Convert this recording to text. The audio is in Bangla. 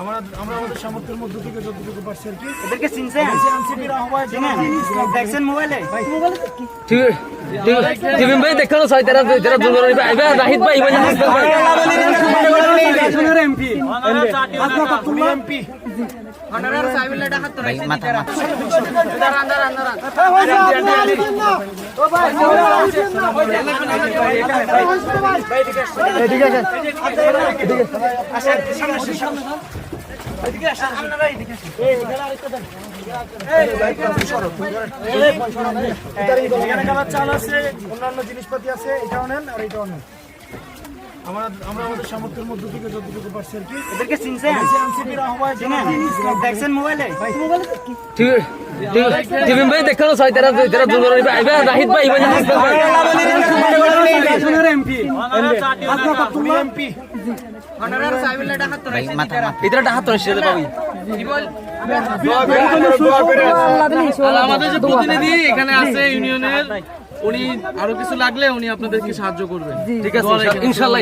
আমরা আমাদের সামর্থ্যের মধ্যে থেকে যতটুকু পারছি আর কি। এদেরকে চিনছেন? এনসিপির আহ্বায়ক দেখছেন মোবাইলে? জিবিন ভাই দেখানো ছয় তারা দুর্বল আইবা রাহিদ ভাই ইবা এমপি এমপি অনারার সাইবেলে ডাকাত রাইছে নিতেরা চাল আছে, অন্যান্য জিনিসপাতি আছে, এটাও নেন আর এটাও নেন। আমরা আমাদের সামর্থ্যের মধ্যে থেকে যতটুকু পারছি আর কি। এদেরকে চিনছেন? এনসিপির আহ্বায়ক দেখছেন মোবাইলে? জিবিন ভাই দেখানো ছয় তারা দুর্বল আইবা রাহিদ ভাই ইবা এমপি এমপি অনারার সাইবেলে ডাকাত রাইছে নিতেরা এটা হাত রয়েছে পাবি আমাদের যে প্রতিনিধি এখানে আছে ইউনিয়নের, উনি আরো কিছু লাগলে উনি আপনাদেরকে সাহায্য করবেন। ঠিক আছে ইনশাআল্লাহ